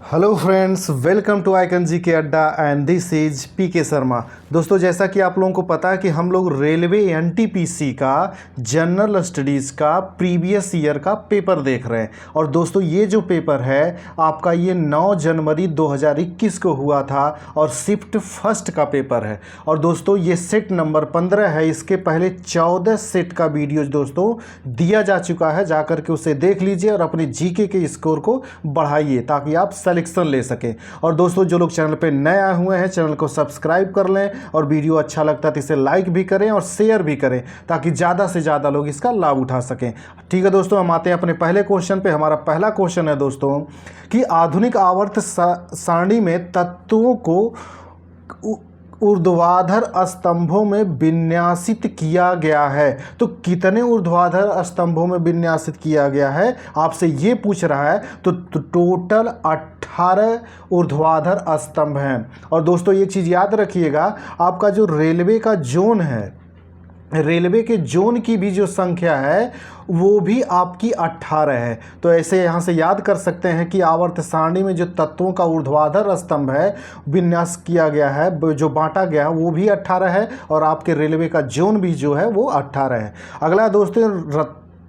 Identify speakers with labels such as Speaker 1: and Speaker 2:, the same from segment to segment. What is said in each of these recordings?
Speaker 1: Hello friends, welcome to icon G K Adda and this is P के शर्मा। दोस्तों, जैसा कि आप लोगों को पता है कि हम लोग रेलवे एनटीपीसी का जनरल स्टडीज़ का प्रीवियस ईयर का पेपर देख रहे हैं। और दोस्तों, ये जो पेपर है आपका ये 9 जनवरी 2021 को हुआ था और शिफ्ट फर्स्ट का पेपर है। और दोस्तों, ये सेट नंबर 15 है। इसके पहले 14 सेट का वीडियो दोस्तों दिया जा चुका है, जाकर के उसे देख लीजिए और अपने जीके के स्कोर को बढ़ाइए ताकि आप सिलेक्शन ले सकें। और दोस्तों, जो लोग चैनल पे नए आए हुए हैं चैनल को सब्सक्राइब कर लें और वीडियो अच्छा लगता है तो इसे लाइक भी करें और शेयर भी करें ताकि ज़्यादा से ज़्यादा लोग इसका लाभ उठा सकें। ठीक है दोस्तों, हम आते हैं अपने पहले क्वेश्चन पे। हमारा पहला क्वेश्चन है दोस्तों कि आधुनिक आवर्त सारणी में तत्वों को ऊर्ध्वाधर स्तंभों में विन्यासित किया गया है। तो कितने ऊर्ध्वाधर स्तंभों में विन्यासित किया गया है आपसे ये पूछ रहा है। तो टोटल 18 ऊर्ध्वाधर स्तंभ हैं। और दोस्तों, एक चीज़ याद रखिएगा, आपका जो रेलवे का जोन है, रेलवे के जोन की भी जो संख्या है वो भी आपकी 18 है। तो ऐसे यहाँ से याद कर सकते हैं कि आवर्त सारणी में जो तत्वों का ऊर्ध्वाधर स्तंभ है विन्यास किया गया है, जो बांटा गया है, वो भी 18 है और आपके रेलवे का जोन भी जो है वो 18 है। अगला दोस्तों,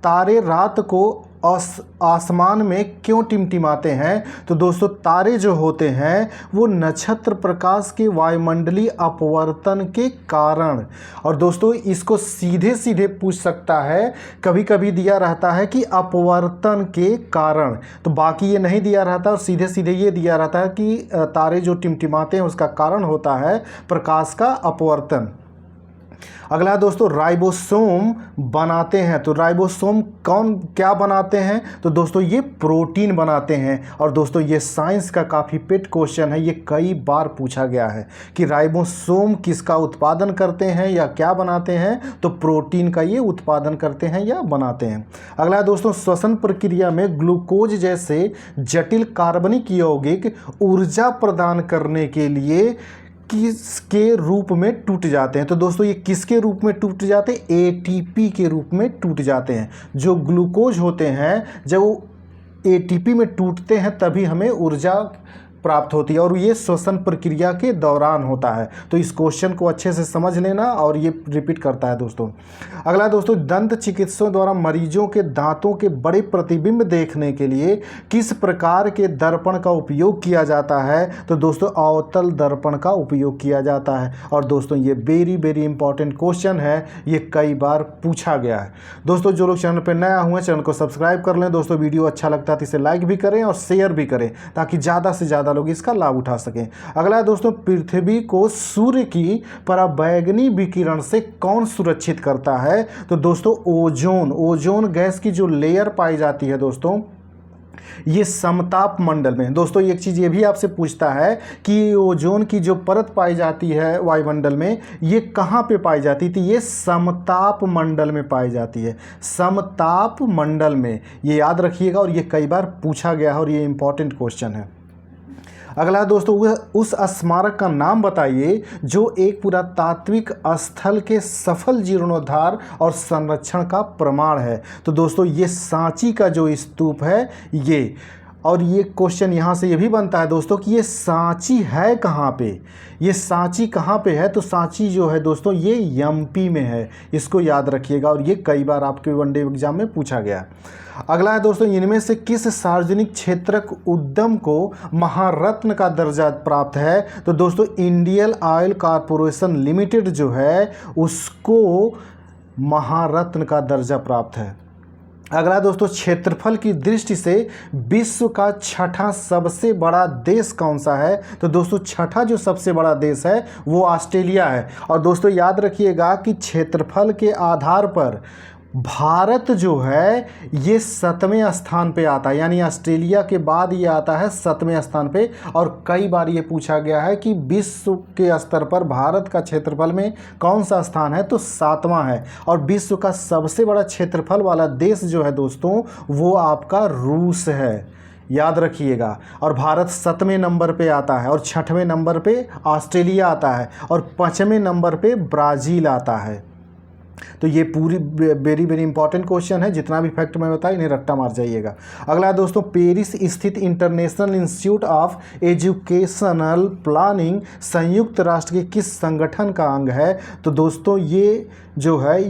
Speaker 1: तारे रात को आसमान में क्यों टिमटिमाते हैं? तो दोस्तों, तारे जो होते हैं वो नक्षत्र प्रकाश के वायुमंडलीय अपवर्तन के कारण। और दोस्तों, इसको सीधे सीधे पूछ सकता है, कभी कभी दिया रहता है कि अपवर्तन के कारण, तो बाकी ये नहीं दिया रहता और सीधे सीधे ये दिया रहता है कि तारे जो टिमटिमाते हैं उसका कारण होता है प्रकाश का अपवर्तन। अगला दोस्तों, राइबोसोम बनाते हैं। तो राइबोसोम क्या बनाते हैं? तो दोस्तों, ये प्रोटीन बनाते हैं। और दोस्तों, ये साइंस का काफ़ी पेट क्वेश्चन है, ये कई बार पूछा गया है कि राइबोसोम किसका उत्पादन करते हैं या क्या बनाते हैं? तो प्रोटीन का ये उत्पादन करते हैं या बनाते हैं। अगला दोस्तों, श्वसन प्रक्रिया में ग्लूकोज जैसे जटिल कार्बनिक यौगिक ऊर्जा प्रदान करने के लिए किसके रूप में टूट जाते हैं? तो दोस्तों, ये किसके रूप में टूट जाते हैं? एटीपी के रूप में टूट जाते हैं। जो ग्लूकोज होते हैं जब वो एटीपी में टूटते हैं तभी हमें ऊर्जा प्राप्त होती है और ये श्वसन प्रक्रिया के दौरान होता है। तो इस क्वेश्चन को अच्छे से समझ लेना और ये रिपीट करता है दोस्तों। अगला दोस्तों, दंत चिकित्सकों द्वारा मरीजों के दांतों के बड़े प्रतिबिंब देखने के लिए किस प्रकार के दर्पण का उपयोग किया जाता है? तो दोस्तों, अवतल दर्पण का उपयोग किया जाता है। और दोस्तों, ये वेरी इंपॉर्टेंट क्वेश्चन है, ये कई बार पूछा गया है। दोस्तों, जो लोग चैनल पर नया हुए चैनल को सब्सक्राइब कर लें। दोस्तों, वीडियो अच्छा लगता है तो इसे लाइक भी करें और शेयर भी करें ताकि ज़्यादा से ज़्यादा लोग इसका लाभ उठा सकें। अगला दोस्तों, पृथ्वी को सूर्य की पराबैंगनी विकिरण से कौन सुरक्षित करता है? तो दोस्तों, ओजोन गैस की जो लेयर पाई जाती है दोस्तों, ये समताप मंडल में। दोस्तों, एक चीज़ ये भी आपसे पूछता है कि ओजोन की जो परत पाई जाती है वायुमंडल में, ये कहाँ पे पाई जाती थी? ये समताप मंडल में पाई जाती है, समताप मंडल में। ये याद रखिएगा और ये कई बार पूछा गया है और ये इंपॉर्टेंट क्वेश्चन है। अगला दोस्तों, उस स्मारक का नाम बताइए जो एक पुरातात्विक स्थल के सफल जीर्णोद्धार और संरक्षण का प्रमाण है। तो दोस्तों, ये सांची का जो स्तूप है ये। और ये क्वेश्चन यहाँ से ये भी बनता है दोस्तों कि ये सांची है कहाँ पे? ये सांची कहाँ पे है? तो सांची जो है दोस्तों ये एमपी में है, इसको याद रखिएगा और ये कई बार आपके वनडे एग्जाम में पूछा गया। अगला है दोस्तों, इनमें से किस सार्वजनिक क्षेत्रक उद्यम को महारत्न का दर्जा प्राप्त है? तो दोस्तों, इंडियन ऑयल कॉरपोरेशन लिमिटेड जो है उसको महारत्न का दर्जा प्राप्त है। अगला दोस्तों, क्षेत्रफल की दृष्टि से विश्व का छठा सबसे बड़ा देश कौन सा है? तो दोस्तों, छठा जो सबसे बड़ा देश है वो ऑस्ट्रेलिया है। और दोस्तों, याद रखिएगा कि क्षेत्रफल के आधार पर भारत जो है ये 7वें स्थान पे आता है, यानी ऑस्ट्रेलिया के बाद ये आता है 7वें स्थान पे। और कई बार ये पूछा गया है कि विश्व के स्तर पर भारत का क्षेत्रफल में कौन सा स्थान है? तो 7वां है। और विश्व का सबसे बड़ा क्षेत्रफल वाला देश जो है दोस्तों वो आपका रूस है, याद रखिएगा। और भारत 7वें नंबर पे आता है और 6वें नंबर पे ऑस्ट्रेलिया आता है और 5वें नंबर पे ब्राज़ील आता है। तो ये पूरी वेरी वेरी इंपॉर्टेंट क्वेश्चन है, जितना भी फैक्ट मैं बताया इन्हें रट्टा मार जाइएगा। अगला दोस्तों, पेरिस स्थित international institute of educational planning संयुक्त राष्ट्र के किस संगठन का अंग है? तो दोस्तों ये जो है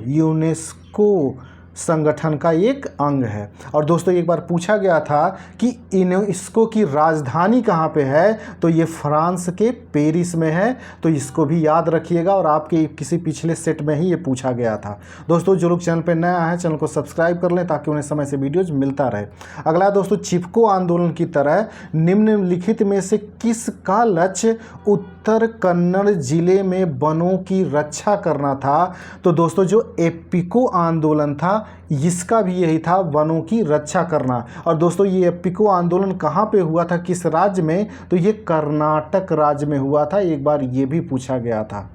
Speaker 1: यूनेस्को संगठन का एक अंग है। और दोस्तों एक बार पूछा गया था कि यूनेस्को की राजधानी कहाँ पे है, तो ये फ्रांस के पेरिस में है। तो इसको भी याद रखिएगा, और आपके किसी पिछले सेट में ही ये पूछा गया था। दोस्तों जो लोग चैनल पे नया है चैनल को सब्सक्राइब कर लें ताकि उन्हें समय से वीडियोज मिलता रहे। अगला दोस्तों, चिपको आंदोलन की तरह निम्नलिखित में से किसका लक्ष्य उत्तर कन्नड़ जिले में वनों की रक्षा करना था? तो दोस्तों जो एपिको आंदोलन था इसका भी यही था, वनों की रक्षा करना। और दोस्तों ये एपिको आंदोलन कहाँ पे हुआ था, किस राज्य में? तो ये कर्नाटक राज्य में हुआ था, एक बार ये भी पूछा गया था।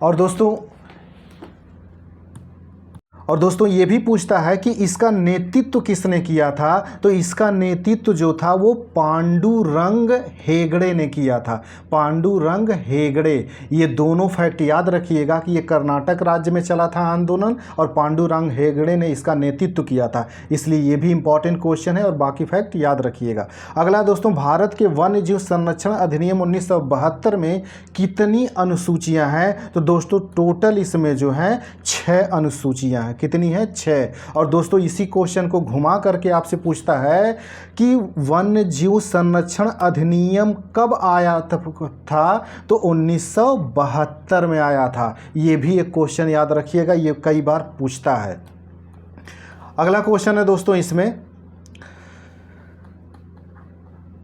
Speaker 1: और दोस्तों ये भी पूछता है कि इसका नेतृत्व किसने किया था? तो इसका नेतृत्व जो था वो पांडुरंग हेगड़े ने किया था। पांडुरंग हेगड़े, ये दोनों फैक्ट याद रखिएगा कि ये कर्नाटक राज्य में चला था आंदोलन और पांडुरंग हेगड़े ने इसका नेतृत्व किया था। इसलिए ये भी इंपॉर्टेंट क्वेश्चन है और बाकी फैक्ट याद रखिएगा। अगला दोस्तों, भारत के वन्य जीव संरक्षण अधिनियम 1972 में कितनी अनुसूचियाँ हैं? तो दोस्तों टोटल इसमें जो हैं 6 अनुसूचियाँ हैं। कितनी है? 6। और दोस्तों इसी क्वेश्चन को घुमा करके आपसे पूछता है कि वन्य जीव संरक्षण अधिनियम कब आया था? तो 1972 में आया था। ये भी एक क्वेश्चन याद रखिएगा, ये कई बार पूछता है। अगला क्वेश्चन है दोस्तों इसमें,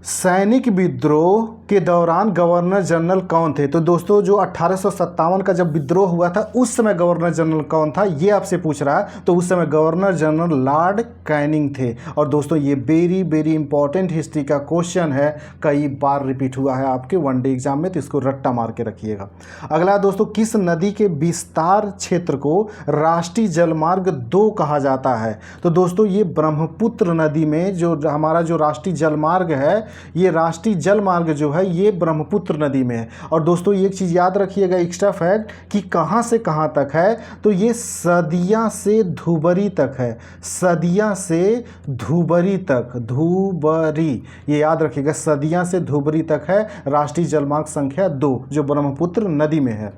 Speaker 1: सैनिक विद्रोह के दौरान गवर्नर जनरल कौन थे? तो दोस्तों जो 1857 का जब विद्रोह हुआ था उस समय गवर्नर जनरल कौन था, ये आपसे पूछ रहा है। तो उस समय गवर्नर जनरल लॉर्ड कैनिंग थे। और दोस्तों ये वेरी वेरी इंपॉर्टेंट हिस्ट्री का क्वेश्चन है, कई बार रिपीट हुआ है आपके वनडे एग्जाम में, तो इसको रट्टा मार के रखिएगा। अगला दोस्तों, किस नदी के विस्तार क्षेत्र को राष्ट्रीय जलमार्ग 2 कहा जाता है? तो दोस्तों ये ब्रह्मपुत्र नदी में जो हमारा जो राष्ट्रीय जलमार्ग है, ये राष्ट्रीय जलमार्ग जो है ये ब्रह्मपुत्र नदी में है। और दोस्तों एक चीज़ याद रखिएगा, एक्स्ट्रा फैक्ट, कि कहाँ से कहाँ तक है? तो ये सदिया से धुबरी तक है। सदिया से धुबरी तक, धुबरी, ये याद रखिएगा, सदिया से धुबरी तक है राष्ट्रीय जलमार्ग संख्या 2 जो ब्रह्मपुत्र नदी में है।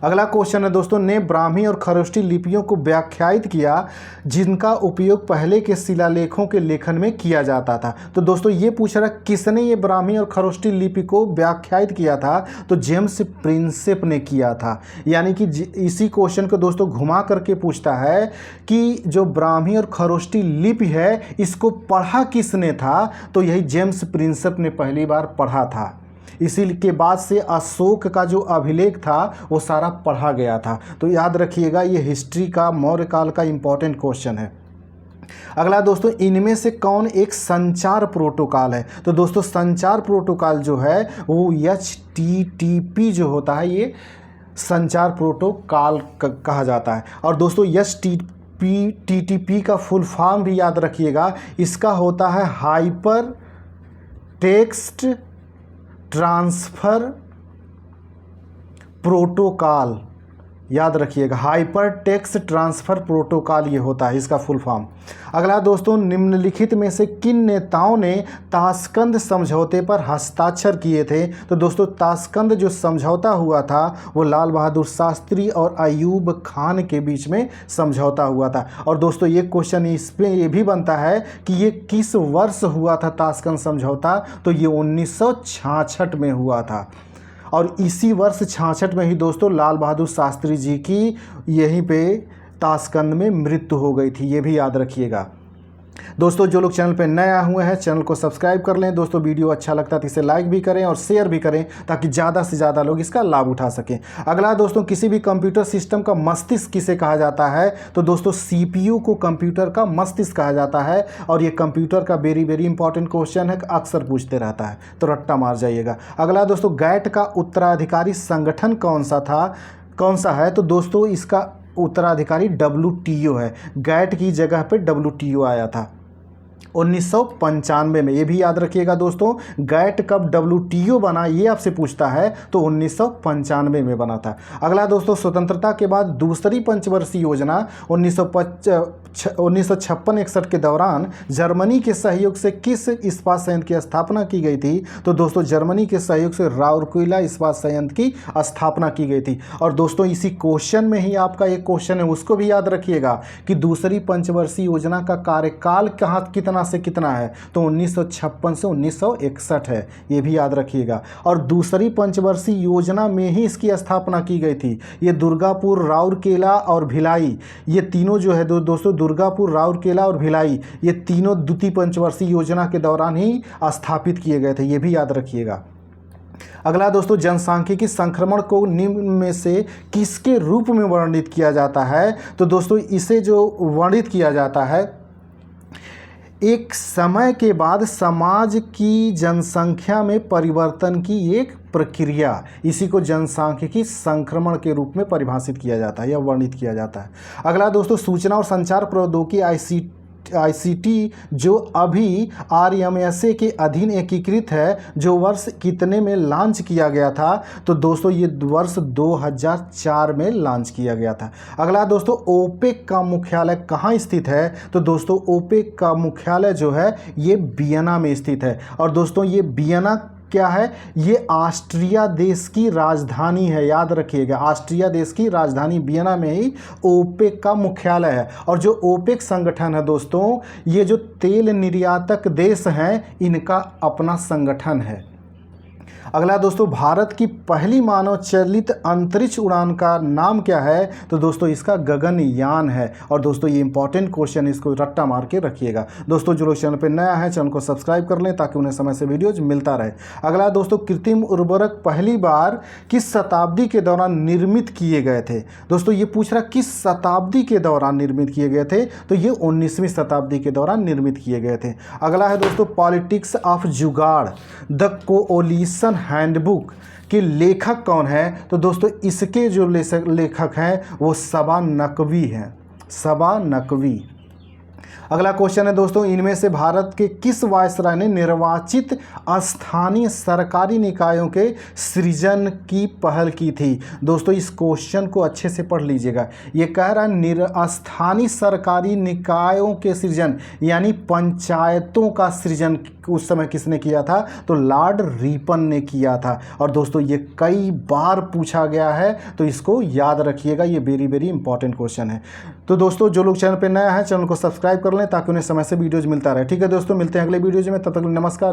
Speaker 1: अगला क्वेश्चन है दोस्तों, ने ब्राह्मी और खरोष्टी लिपियों को व्याख्यायित किया जिनका उपयोग पहले के शिलालेखों के लेखन में किया जाता था। तो दोस्तों ये पूछ रहा है किसने ये ब्राह्मी और खरोष्टी लिपि को व्याख्यायित किया था? तो जेम्स प्रिंसेप ने किया था। यानी कि इसी क्वेश्चन को दोस्तों घुमा करके पूछता है कि जो ब्राह्मी और खरोष्टी लिपि है इसको पढ़ा किसने था? तो यही जेम्स प्रिंसेप ने पहली बार पढ़ा था। इसी के बाद से अशोक का जो अभिलेख था वो सारा पढ़ा गया था। तो याद रखिएगा ये हिस्ट्री का मौर्य काल का इंपॉर्टेंट क्वेश्चन है। अगला दोस्तों, इनमें से कौन एक संचार प्रोटोकॉल है? तो दोस्तों संचार प्रोटोकॉल जो है वो HTTP जो होता है ये संचार प्रोटोकॉल कहा जाता है। और दोस्तों HTTP का फुल फॉर्म भी याद रखिएगा, इसका होता है हाइपर टेक्स्ट ट्रांसफ़र प्रोटोकॉल। याद रखिएगा, हाइपर टेक्स्ट ट्रांसफ़र प्रोटोकॉल ये होता है इसका फुल फॉर्म। अगला दोस्तों, निम्नलिखित में से किन नेताओं ने ताशकंद समझौते पर हस्ताक्षर किए थे? तो दोस्तों ताशकंद जो समझौता हुआ था वो लाल बहादुर शास्त्री और अयूब खान के बीच में समझौता हुआ था। और दोस्तों ये क्वेश्चन इस पर ये भी बनता है कि ये किस वर्ष हुआ था ताशकंद समझौता? तो ये 1966 में हुआ था। और इसी वर्ष 66 में ही दोस्तों लाल बहादुर शास्त्री जी की यहीं पे ताशकंद में मृत्यु हो गई थी, ये भी याद रखिएगा। दोस्तों जो लोग चैनल पे नए हुए हैं चैनल को सब्सक्राइब कर लें। दोस्तों वीडियो अच्छा लगता है तो इसे लाइक भी करें और शेयर भी करें ताकि ज़्यादा से ज़्यादा लोग इसका लाभ उठा सकें। अगला दोस्तों, किसी भी कंप्यूटर सिस्टम का मस्तिष्क किसे कहा जाता है? तो दोस्तों CPU को कंप्यूटर का मस्तिष्क कहा जाता है। और ये कंप्यूटर का वेरी वेरी इंपॉर्टेंट क्वेश्चन है, अक्सर पूछते रहता है, तो रट्टा मार जाइएगा। अगला दोस्तों, गैट का उत्तराधिकारी संगठन कौन सा है? तो दोस्तों इसका उत्तराधिकारी WTO है। गैट की जगह पे WTO आया था। 1995 में। ये भी याद रखिएगा दोस्तों, गैट कब WTO बना ये आपसे पूछता है तो 1995 में बना था। अगला दोस्तों, स्वतंत्रता के बाद दूसरी पंचवर्षीय योजना 1956-61 के दौरान जर्मनी के सहयोग से किस इस्पात संयंत्र की स्थापना की गई थी? तो दोस्तों जर्मनी के सहयोग से राउरकेला इस्पात संयंत्र की स्थापना की गई थी। और दोस्तों इसी क्वेश्चन में ही आपका एक क्वेश्चन है, उसको भी याद रखिएगा कि दूसरी पंचवर्षीय योजना का कार्यकाल कहाँ कितना से कितना है? तो 1956 से 1961 है, ये भी याद रखिएगा। और दूसरी पंचवर्षीय योजना में ही इसकी स्थापना की गई थी। ये दुर्गापुर, राउरकेला और भिलाई, ये तीनों जो है दोस्तों, दुर्गापुर, राउरकेला और भिलाई, ये तीनों द्वितीय पंचवर्षीय योजना के दौरान ही स्थापित किए गए थे, ये भी याद रखिएगा। अगला दोस्तों, जनसांख्यिकी संक्रमण को निम्न में से किसके रूप में वर्णित किया जाता है? तो दोस्तों इसे जो वर्णित किया जाता है, एक समय के बाद समाज की जनसंख्या में परिवर्तन की एक प्रक्रिया, इसी को जनसांख्यिकी संक्रमण के रूप में परिभाषित किया जाता है या वर्णित किया जाता है। अगला दोस्तों, सूचना और संचार प्रौद्योगिकी ICT जो अभी RMSA के अधीन एकीकृत है, जो वर्ष कितने में लॉन्च किया गया था? तो दोस्तों ये वर्ष 2004 में लॉन्च किया गया था। अगला दोस्तों, ओपेक का मुख्यालय कहाँ स्थित है? तो दोस्तों ओपेक का मुख्यालय जो है ये वियना में स्थित है। और दोस्तों ये वियना क्या है? ये ऑस्ट्रिया देश की राजधानी है, याद रखिएगा। ऑस्ट्रिया देश की राजधानी वियना में ही ओपेक का मुख्यालय है। और जो ओपेक संगठन है दोस्तों, ये जो तेल निर्यातक देश हैं इनका अपना संगठन है। अगला दोस्तों, भारत की पहली मानव चलित अंतरिक्ष उड़ान का नाम क्या है? तो दोस्तों इसका गगनयान है। और दोस्तों ये इंपॉर्टेंट क्वेश्चन, इसको रट्टा मार के रखिएगा। दोस्तों जो लोग चैनल पर नया है चैनल को सब्सक्राइब कर लें ताकि उन्हें समय से वीडियोज मिलता रहे। अगला दोस्तों, कृत्रिम उर्वरक पहली बार किस शताब्दी के दौरान निर्मित किए गए थे? दोस्तों ये पूछ रहा किस शताब्दी के दौरान निर्मित किए गए थे? तो ये 19वीं शताब्दी के दौरान निर्मित किए गए थे। अगला है दोस्तों, पॉलिटिक्स ऑफ जुगाड़ द कोओलिशन हैंडबुक के लेखक कौन है? तो दोस्तों इसके जो लेखक हैं वो सबा नकवी हैं, सबा नकवी। अगला क्वेश्चन है दोस्तों, इनमें से भारत के किस वायसराय ने निर्वाचित स्थानीय सरकारी निकायों के सृजन की पहल की थी? दोस्तों इस क्वेश्चन को अच्छे से पढ़ लीजिएगा। ये कह रहा है स्थानीय सरकारी निकायों के सृजन यानी पंचायतों का सृजन उस समय किसने किया था? तो लॉर्ड रिपन ने किया था। और दोस्तों ये कई बार पूछा गया है तो इसको याद रखिएगा, ये वेरी वेरी इंपॉर्टेंट क्वेश्चन है। तो दोस्तों जो लोग चैनल पर नया है चैनल को सब्सक्राइब कर लें ताकि उन्हें समय से वीडियोज मिलता रहे। ठीक है दोस्तों, मिलते हैं अगले वीडियोज में, तब तक नमस्कार।